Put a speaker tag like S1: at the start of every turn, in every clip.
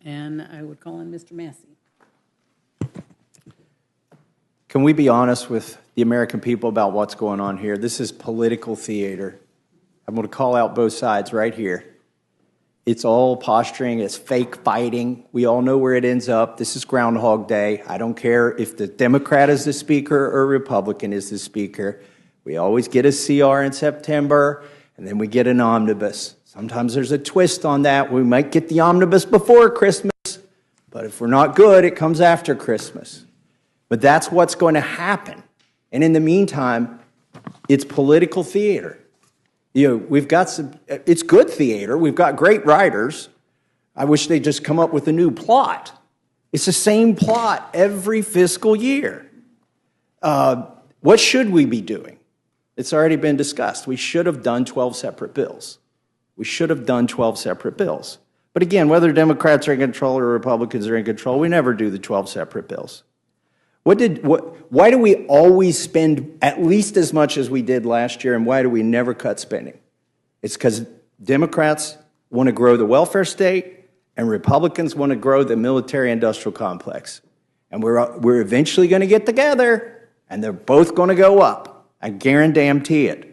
S1: And I would call on Mr. Massie.
S2: Can we be honest with the American people about what's going on here? This is political theater. I'm going to call out both sides right here. It's all posturing. It's fake fighting. We all know where it ends up. This is Groundhog Day. I don't care if the Democrat is the speaker or Republican is the speaker. We always get a CR in September, and then we get an omnibus. Sometimes there's a twist on that. We might get the omnibus before Christmas, but if we're not good, it comes after Christmas. But that's what's going to happen. And in the meantime, it's political theater. You know, we've got it's good theater. We've got great writers. I wish they'd just come up with a new plot. It's the same plot every fiscal year. What should we be doing? It's already been discussed. We should have done 12 separate bills. We should have done 12 separate bills. But again, whether Democrats are in control or Republicans are in control, we never do the 12 separate bills. Why do we always spend at least as much as we did last year, and why do we never cut spending? It's because Democrats want to grow the welfare state, and Republicans want to grow the military-industrial complex. And we're eventually going to get together, and they're both going to go up. I guarantee it.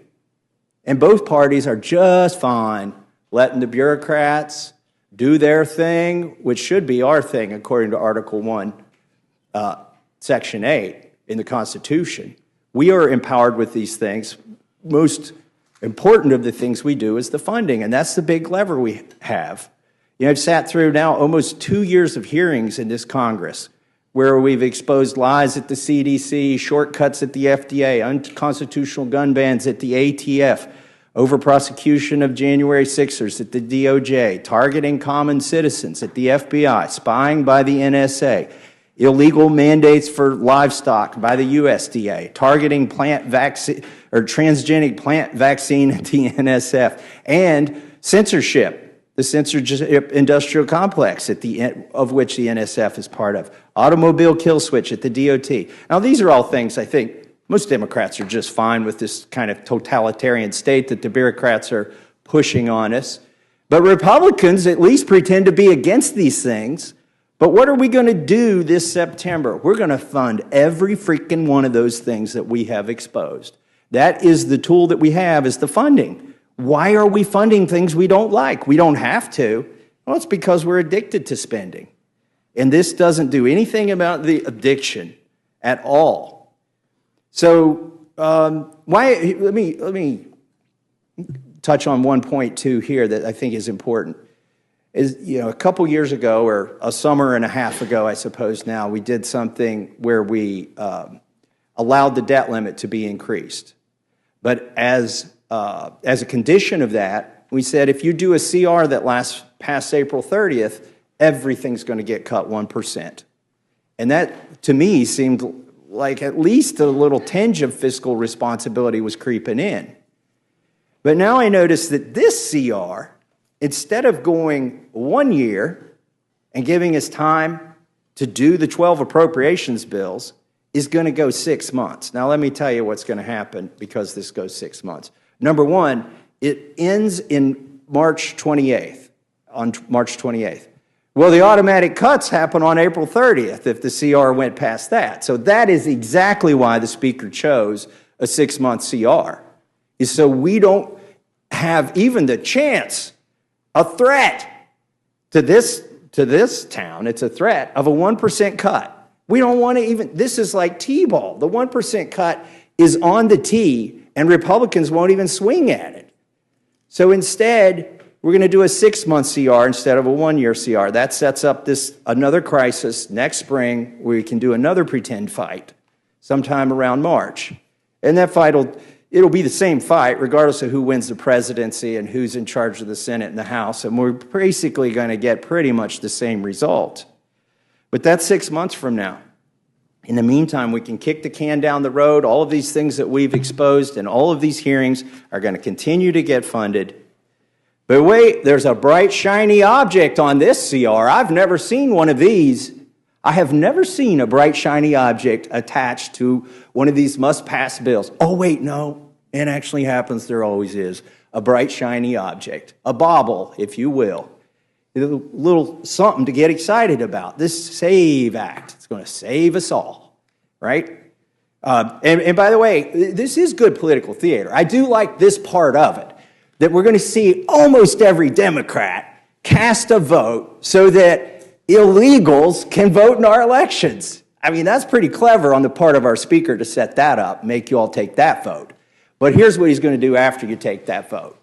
S2: And both parties are just fine letting the bureaucrats do their thing, which should be our thing, according to Article 1, Section 8 in the Constitution. We are empowered with these things. Most important of the things we do is the funding, and that's the big lever we have. You know, I've sat through now almost 2 years of hearings in this Congress where we've exposed lies at the CDC, shortcuts at the FDA, unconstitutional gun bans at the ATF, over-prosecution of January 6ers at the DOJ, targeting common citizens at the FBI, spying by the NSA, illegal mandates for livestock by the USDA, targeting plant vaccine or transgenic plant vaccine at the NSF, and censorship, the censorship industrial complex of which the NSF is part of, automobile kill switch at the DOT. Now, these are all things I think most Democrats are just fine with, this kind of totalitarian state that the bureaucrats are pushing on us. But Republicans at least pretend to be against these things. But what are we going to do this September? We're going to fund every freaking one of those things that we have exposed. That is the tool that we have, is the funding. Why are we funding things we don't like? We don't have to. Well, it's because we're addicted to spending. And this doesn't do anything about the addiction at all. So let me touch on one point too here that I think is important. Is, you know, a couple years ago, or a summer and a half ago, I suppose now, we did something where we allowed the debt limit to be increased. But as a condition of that, we said if you do a CR that lasts past April 30th, everything's going to get cut 1%. And that, to me, seemed like at least a little tinge of fiscal responsibility was creeping in. But now I notice that this CR, instead of going 1 year and giving us time to do the 12 appropriations bills, is going to go 6 months. Now, let me tell you what's going to happen because this goes 6 months. Number one, it ends in March 28th, on March 28th. Well, the automatic cuts happen on April 30th if the CR went past that. So that is exactly why the Speaker chose a 6-month CR, is so we don't have even the chance, a threat to this town, it's a threat of a 1% cut. We don't want to even, this is like T-ball. The 1% cut is on the tee, and Republicans won't even swing at it. So instead, we're going to do a 6-month CR instead of a 1-year CR. That sets up another crisis next spring where we can do another pretend fight sometime around March. And that fight it'll be the same fight regardless of who wins the presidency and who's in charge of the Senate and the House. And we're basically going to get pretty much the same result. But that's 6 months from now. In the meantime, we can kick the can down the road. All of these things that we've exposed and all of these hearings are going to continue to get funded. But wait, there's a bright, shiny object on this CR. I've never seen one of these. I have never seen a bright, shiny object attached to one of these must-pass bills. Oh, wait, no. It actually happens. There always is. A bright, shiny object. A bauble, if you will. a little something to get excited about. This SAVE Act, it's going to save us all, right? And by the way, this is good political theater. I do like this part of it, that we're going to see almost every Democrat cast a vote so that illegals can vote in our elections. I mean, that's pretty clever on the part of our speaker to set that up, make you all take that vote. But here's what he's going to do after you take that vote.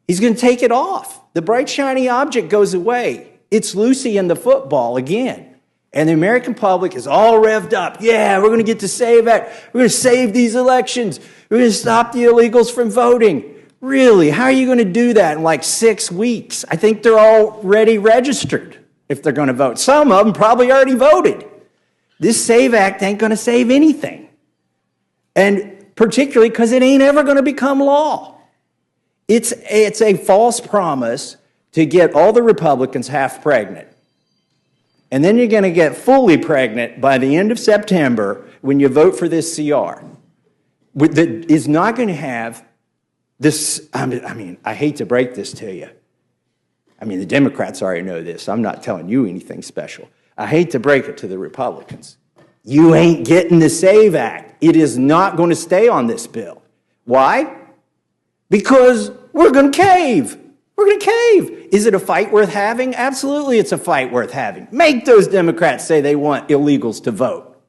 S2: He's going to take it off. The bright, shiny object goes away. It's Lucy and the football again. And the American public is all revved up. Yeah, we're going to get to save it. We're going to save these elections. We're going to stop the illegals from voting. Really? How are you going to do that in like 6 weeks? I think they're already registered if they're going to vote. Some of them probably already voted. This SAVE Act ain't going to save anything. And particularly because it ain't ever going to become law. It's a false promise to get all the Republicans half pregnant. And then you're going to get fully pregnant by the end of September when you vote for this CR. That is not going to have this, I mean, I hate to break this to you. I mean, the Democrats already know this. I'm not telling you anything special. I hate to break it to the Republicans. You ain't getting the SAVE Act. It is not going to stay on this bill. Why? Because we're going to cave. We're going to cave. Is it a fight worth having? Absolutely, it's a fight worth having. Make those Democrats say they want illegals to vote.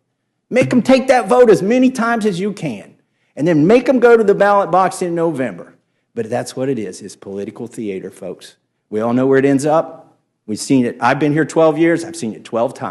S2: Make them take that vote as many times as you can. And then make them go to the ballot box in November. But that's what it is. It's political theater, folks. We all know where it ends up. We've seen it. I've been here 12 years. I've seen it 12 times.